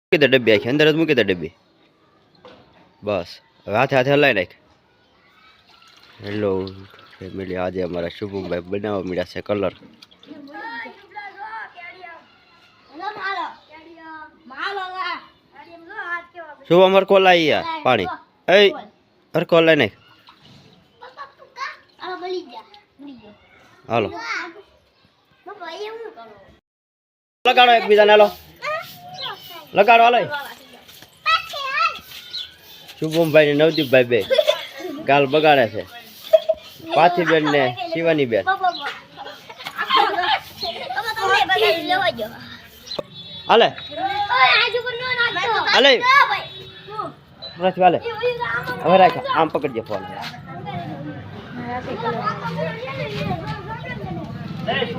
મૂકી દે ડબ્બી આખી અંદર જ મૂકી દે ડબ્બી બસ હવે હાથે હાથે હલાવી નાખ હેલો ફેમિલી આજે અમારા શુભમભાઈ બનાવવા મળ્યા છે કલર શુભમ હરકો લાવી યાર પાણી એ હરકો લાવી નાખ હાલો લગાડો એકબીજાને હાલો લગાડો હાલો શુભમભાઈ ને નવદીપભાઈ બે ગાલ બગાડે છે પાથીબેન ને શિવાની બેન હાલે હાલે નથી હાલે હવે રાખ આમ પકડજે ફોન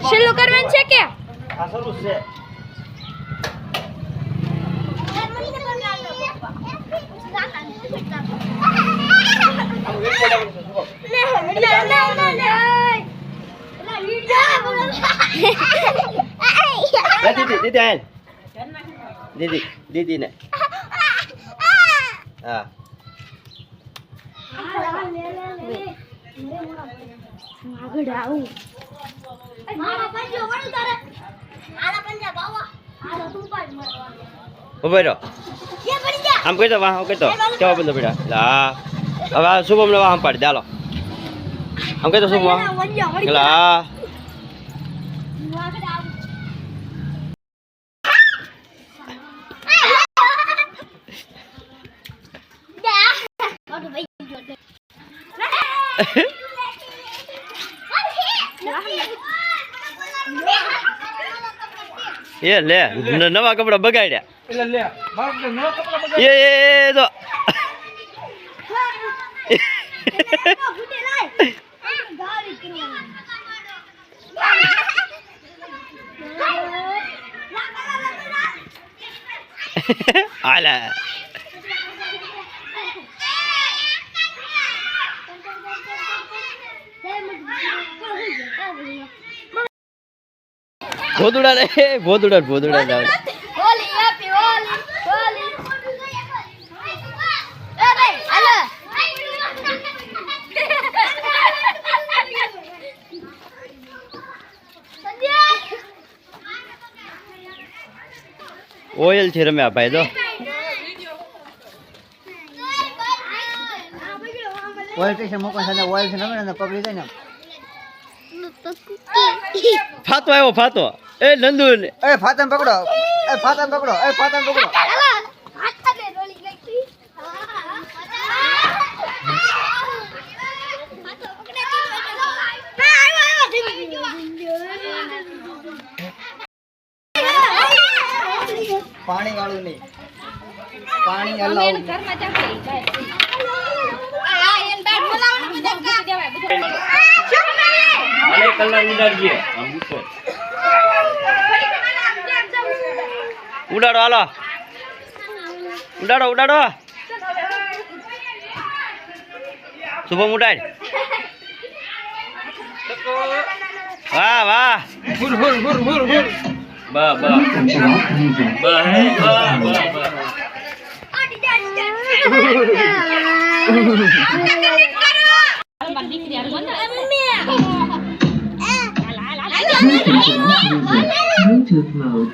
શરૂ કરવાનું છે કે આ શરૂ છે દીદી આય દીદી દીદી ને હા ઉભો રહો આમ કહી દો વાહ કહી દો કેવા બંધ પડ્યા હા હવે આ શુભમ ને વાહ પાડી દે હાલો આમ કહી દો શુભમ હા એ લે નવા કપડા બગાડ્યા એટલે લે નવા કપડા બગાડ્યા એ તો આલા ભોદુડા રે ભોદુડા ભોદુડા જાવ હોલી હેપી હોલી હોલી એ ભાઈ હાલો ઓઇલ છે રમ્યા ભાઈ તો ઓઇલ સ્ટેશન મોકો સાથે ઓઇલ છે ને પકડી જાય ને ફાતો આવ્યો ફાતો એ નંદુ એ ફાતમ પકડો એ ફાતમ પકડો એ ફાતમ પકડો પાણી વાળું નહીં પાણી અલાવ ઉડાડો હાલો ઉડાડો ઉડાડો શુભમ ઉડાડ વાહ વાહ હુર હુર હુર હુર હુર બા બા બા હે બા બા બા Bluetooth mode.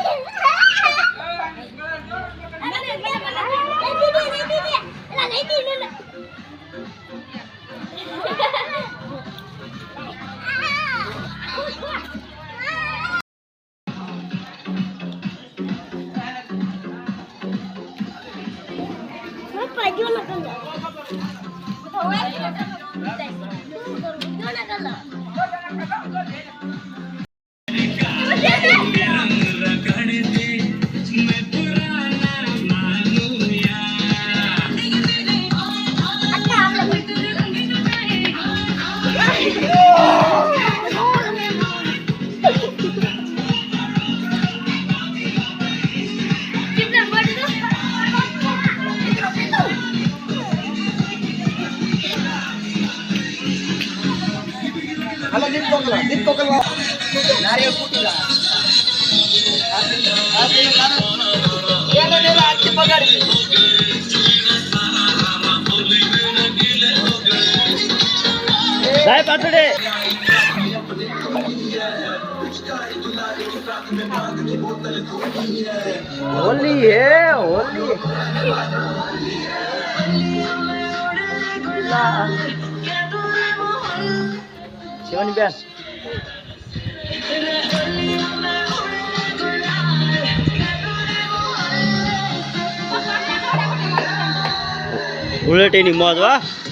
દીપ પકડવા નારિયેળ ફૂટી જાય તાતડે હોલી હે હોલી શિવાની બેન ઉલટીની મોજ વાહ